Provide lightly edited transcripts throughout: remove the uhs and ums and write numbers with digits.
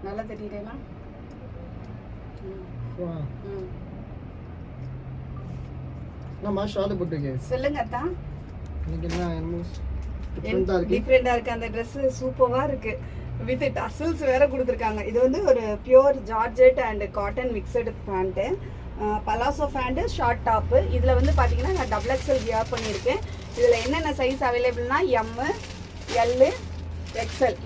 நல்லா தெரியுறேனா? நம்ம ஷால் போட்டுங்க. சொல்லுங்க அத்தா. இன்னைக்கு என்ன டிஃபரெண்டா இருக்கு. அந்த Dress சூப்பரா இருக்கு. வித் டசல்ஸ் வேற கொடுத்துருக்காங்க. இது வந்து ஒரு pure georgette and cotton mixed pant. Palazzo pant, short top. இதுல வந்து பாத்தீங்கன்னா நான் டபுள் எக்ஸ்எல் வியர் பண்ணியிருக்கேன். இதுல என்னென்ன சைஸ் அவைலபிள்னா எம், எல், எக்ஸ்எல்.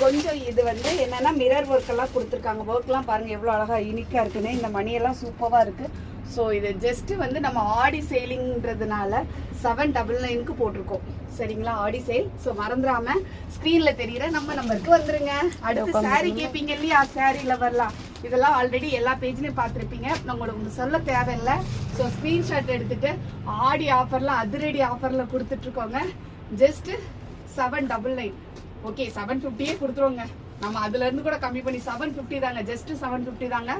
கொஞ்சம் இது வந்து என்னன்னா மிரர் ஒர்க் எல்லாம் கொடுத்துருக்காங்க. ஒர்க்லாம் பாருங்க எவ்வளோ அழகா யூனிக்கா இருக்குன்னு. இந்த மணியெல்லாம் சூப்பரா இருக்கு. ஸோ இது ஜஸ்ட் வந்து நம்ம ஆடி சேலிங்கிறதுனால 799க்கு போட்டிருக்கோம். சரிங்களா, ஆடி சேல். ஸோ மறந்துடாம ஸ்க்ரீன்ல தெரியுற நம்ம நம்பருக்கு வந்துருங்க. அடுத்து சாரி கேட்பீங்க இல்லையா, சாரில வரலாம். இதெல்லாம் ஆல்ரெடி எல்லா பேஜ்லயும் பார்த்துருப்பீங்க. உங்களுக்கு சொல்ல தேவையில்லை. ஸோ ஸ்க்ரீன்ஷாட் எடுத்துட்டு ஆடி ஆஃபர்ல அதிரடி ஆஃபர்ல கொடுத்துட்டு இருக்கோங்க. ஜஸ்ட் 799. ஓகே, 750 கொடுத்துருவோங்க. நம்ம அதுல இருந்து கூட கம்மி பண்ணி 750 தாங்க. ஜஸ்ட் 750 தாங்க.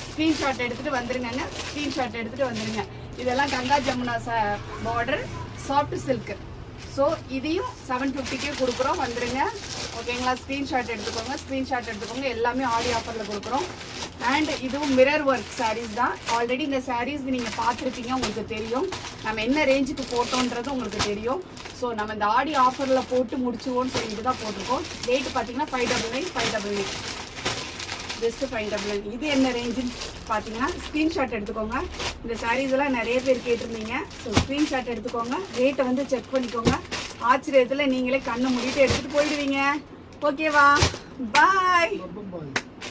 ஸ்க்ரீன்ஷாட் எடுத்துட்டு வந்துருங்க. ஸ்க்ரீன்ஷாட் எடுத்துட்டு வந்துருங்க. இதெல்லாம் Ganga Jamuna border soft silk. So இதையும் 750க்கே கொடுக்குறோம். வந்துருங்க. ஓகேங்களா, ஸ்க்ரீன்ஷாட் எடுத்துக்கோங்க. ஸ்க்ரீன்ஷாட் எடுத்துக்கோங்க. எல்லாமே ஆடி ஆஃபரில் கொடுக்குறோம். அண்ட் இதுவும் மிரர் ஒர்க் சாரீஸ் தான். ஆல்ரெடி இந்த சாரீஸ் நீங்கள் பார்த்துருப்பீங்க, உங்களுக்கு தெரியும். நம்ம என்ன ரேஞ்சுக்கு போட்டோன்றது உங்களுக்கு தெரியும். ஸோ நம்ம இந்த ஆடி ஆஃபரில் போட்டு முடிச்சுவோன்னு சொல்லிட்டு தான் போட்டிருக்கோம். ரேட்டு பார்த்தீங்கன்னா 599, 588, ஜஸ்ட் 599. இது என்ன ரேஞ்சுன்னு பார்த்தீங்கன்னா ஸ்க்ரீன்ஷாட் எடுத்துக்கோங்க. இந்த சாரீஸ் எல்லாம் நிறைய பேர் கேட்டிருந்தீங்க. ஸோ ஸ்க்ரீன்ஷாட் எடுத்துக்கோங்க. ரேட்டை வந்து செக் பண்ணிக்கோங்க. ஆச்சரியத்தில் நீங்களே கண்ணு மூடிட்டு எடுத்துகிட்டு போயிடுவீங்க. ஓகேவா, பாய்.